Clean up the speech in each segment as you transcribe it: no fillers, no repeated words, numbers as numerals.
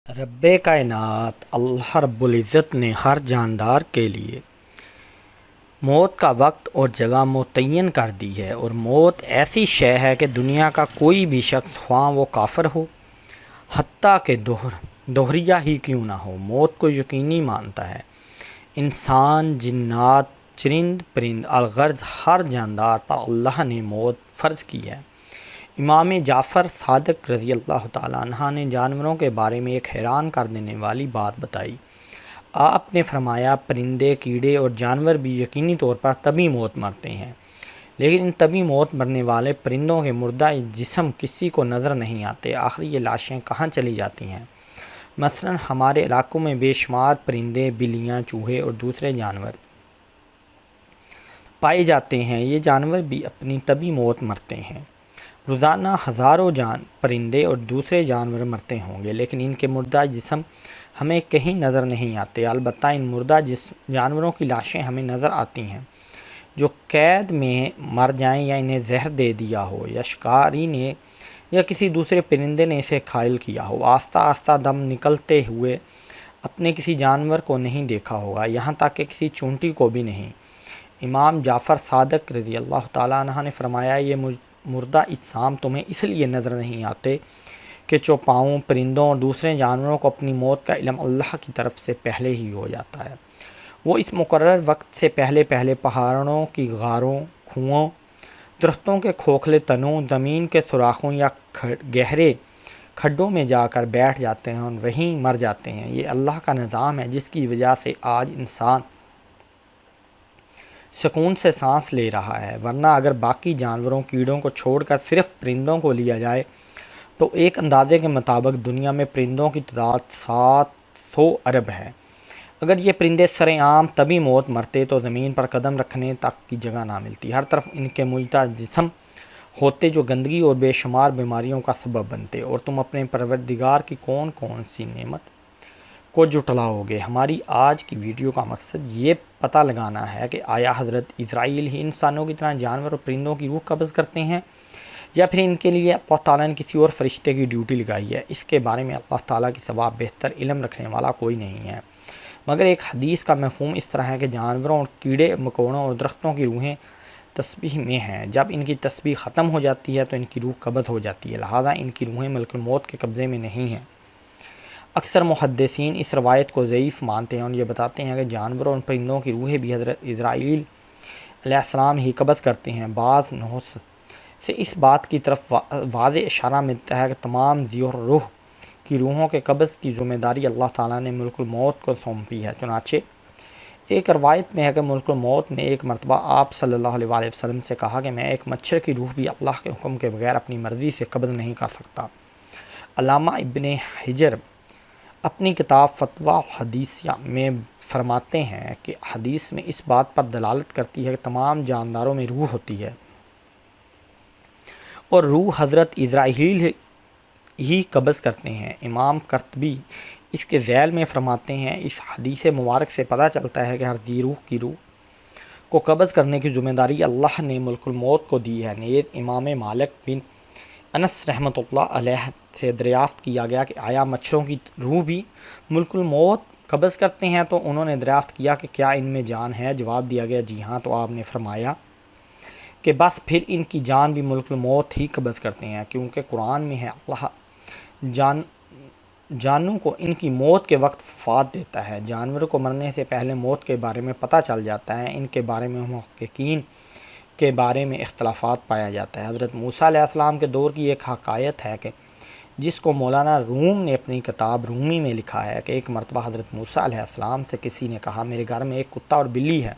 رب کائنات اللہ رب العزت نے ہر جاندار کے لیے موت کا وقت اور جگہ متعین کر دی ہے، اور موت ایسی شے ہے کہ دنیا کا کوئی بھی شخص خواہ وہ کافر ہو، حتیٰ کہ دوہریہ ہی کیوں نہ ہو، موت کو یقینی مانتا ہے۔ انسان، جنات، چرند پرند، الغرض ہر جاندار پر اللہ نے موت فرض کی ہے۔ امام جعفر صادق رضی اللہ تعالیٰ عنہ نے جانوروں کے بارے میں ایک حیران کر دینے والی بات بتائی۔ آپ نے فرمایا، پرندے، کیڑے اور جانور بھی یقینی طور پر تبھی موت مرتے ہیں، لیکن ان تبھی موت مرنے والے پرندوں کے مردہ جسم کسی کو نظر نہیں آتے۔ آخر یہ لاشیں کہاں چلی جاتی ہیں؟ مثلاً ہمارے علاقوں میں بے شمار پرندے، بلیاں، چوہے اور دوسرے جانور پائے جاتے ہیں۔ یہ جانور بھی اپنی تبھی موت مرتے ہیں۔ روزانہ ہزاروں پرندے اور دوسرے جانور مرتے ہوں گے، لیکن ان کے مردہ جسم ہمیں کہیں نظر نہیں آتے۔ البتہ ان مردہ جانوروں کی لاشیں ہمیں نظر آتی ہیں، جو قید میں مر جائیں، یا انہیں زہر دے دیا ہو، یا شکاری نے یا کسی دوسرے پرندے نے اسے قائل کیا ہو۔ آہستہ آہستہ دم نکلتے ہوئے اپنے کسی جانور کو نہیں دیکھا ہوگا، یہاں تک کہ کسی چونٹی کو بھی نہیں۔ امام جعفر صادق رضی اللہ تعالیٰ عنہ نے فرمایا، یہ مردہ اجسام تمہیں اس لیے نظر نہیں آتے کہ چوپاؤں، پرندوں اور دوسرے جانوروں کو اپنی موت کا علم اللہ کی طرف سے پہلے ہی ہو جاتا ہے۔ وہ اس مقرر وقت سے پہلے پہاڑوں کی غاروں، کنوؤں، درختوں کے کھوکھلے تنوں، زمین کے سوراخوں یا گہرے کھڈوں میں جا کر بیٹھ جاتے ہیں اور وہیں مر جاتے ہیں۔ یہ اللہ کا نظام ہے، جس کی وجہ سے آج انسان سکون سے سانس لے رہا ہے، ورنہ اگر باقی جانوروں، کیڑوں کو چھوڑ کر صرف پرندوں کو لیا جائے تو ایک اندازے کے مطابق دنیا میں پرندوں کی تعداد 700 ارب ہے۔ اگر یہ پرندے سر عام تبھی موت مرتے تو زمین پر قدم رکھنے تک کی جگہ نہ ملتی۔ ہر طرف ان کے مجتمع جسم ہوتے جو گندگی اور بے شمار بیماریوں کا سبب بنتے، اور تم اپنے پروردگار کی کون کون سی نعمت کو جھٹلاؤ گے۔ ہماری آج کی ویڈیو کا مقصد یہ پتہ لگانا ہے کہ آیا حضرت اسرائیل ہی انسانوں کی طرح جانور اور پرندوں کی روح قبض کرتے ہیں، یا پھر ان کے لیے اللہ تعالیٰ نے کسی اور فرشتے کی ڈیوٹی لگائی ہے؟ اس کے بارے میں اللہ تعالیٰ کی سوا بہتر علم رکھنے والا کوئی نہیں ہے، مگر ایک حدیث کا مفہوم اس طرح ہے کہ جانوروں اور کیڑے مکوڑوں اور درختوں کی روحیں تسبیح میں ہیں۔ جب ان کی تسبیح ختم ہو جاتی ہے تو ان کی روح قبض ہو جاتی ہے، لہٰذا ان کی روحیں ملک الموت کے قبضے میں نہیں ہیں۔ اکثر محدثین اس روایت کو ضعیف مانتے ہیں اور یہ بتاتے ہیں کہ جانوروں اور پرندوں کی روحیں بھی حضرت اسرائیل علیہ السلام ہی قبض کرتے ہیں۔ بعض نصوص سے اس بات کی طرف واضح اشارہ ملتا ہے کہ تمام ذی روح کی روحوں کے قبض کی ذمہ داری اللہ تعالیٰ نے ملک الموت کو سونپی ہے۔ چنانچہ ایک روایت میں ہے کہ ملک الموت نے ایک مرتبہ آپ صلی اللہ علیہ وسلم سے کہا کہ میں ایک مچھر کی روح بھی اللہ کے حکم کے بغیر اپنی مرضی سے قبض نہیں کر سکتا۔ علامہ ابن حجر اپنی کتاب فتویٰ الحدیثیہ میں فرماتے ہیں کہ حدیث میں اس بات پر دلالت کرتی ہے کہ تمام جانداروں میں روح ہوتی ہے، اور روح حضرت اسرائیل ہی قبض کرتے ہیں۔ امام قرطبی اس کے ذیل میں فرماتے ہیں، اس حدیث مبارک سے پتہ چلتا ہے کہ ہر ذی روح کی روح کو قبض کرنے کی ذمہ داری اللہ نے ملک الموت کو دی ہے۔ نیز امام مالک بن انس رحمۃ اللہ علیہ سے دریافت کیا گیا کہ آیا مچھروں کی روح بھی ملک الموت قبض کرتے ہیں؟ تو انہوں نے دریافت کیا کہ کیا ان میں جان ہے؟ جواب دیا گیا جی ہاں۔ تو آپ نے فرمایا کہ بس پھر ان کی جان بھی ملک الموت ہی قبض کرتے ہیں، کیونکہ قرآن میں ہے اللہ جانوں کو ان کی موت کے وقت وفات دیتا ہے۔ جانور کو مرنے سے پہلے موت کے بارے میں پتہ چل جاتا ہے، ان کے بارے میں محققین کے بارے میں اختلافات پایا جاتا ہے۔ حضرت موسیٰ علیہ السلام کے دور کی ایک حکایت ہے کہ جس کو مولانا روم نے اپنی کتاب رومی میں لکھا ہے کہ ایک مرتبہ حضرت موسیٰ علیہ السلام سے کسی نے کہا، میرے گھر میں ایک کتا اور بلی ہے،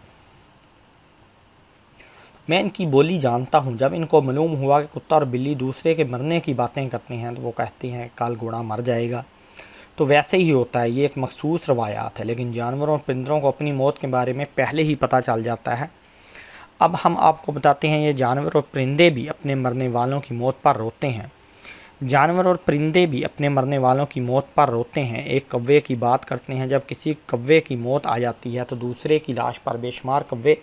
میں ان کی بولی جانتا ہوں۔ جب ان کو معلوم ہوا کہ کتا اور بلی دوسرے کے مرنے کی باتیں کرتے ہیں تو وہ کہتے ہیں کل گھوڑا مر جائے گا، تو ویسے ہی ہوتا ہے۔ یہ ایک مخصوص روایات ہے، لیکن جانوروں اور پرندوں کو اپنی موت کے بارے میں پہلے ہی پتہ چل جاتا ہے۔ اب ہم آپ کو بتاتے ہیں، یہ جانور اور پرندے بھی اپنے مرنے والوں کی موت پر روتے ہیں۔ جانور اور پرندے بھی اپنے مرنے والوں کی موت پر روتے ہیں۔ ایک کوے کی بات کرتے ہیں، جب کسی کوے کی موت آ جاتی ہے تو دوسرے کی لاش پر بے شمار کوے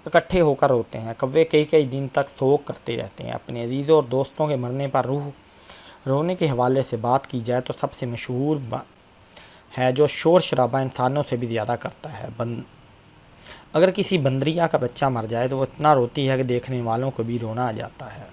اکٹھے ہو کر روتے ہیں۔ کوے کئی دن تک سوگ کرتے رہتے ہیں۔ اپنے عزیزوں اور دوستوں کے مرنے پر رونے کے حوالے سے بات کی جائے تو سب سے مشہور ہے جو شور شرابہ انسانوں سے بھی زیادہ کرتا ہے۔ اگر کسی بندریا کا بچہ مر جائے تو وہ اتنا روتی ہے کہ دیکھنے والوں کو بھی رونا آ جاتا ہے۔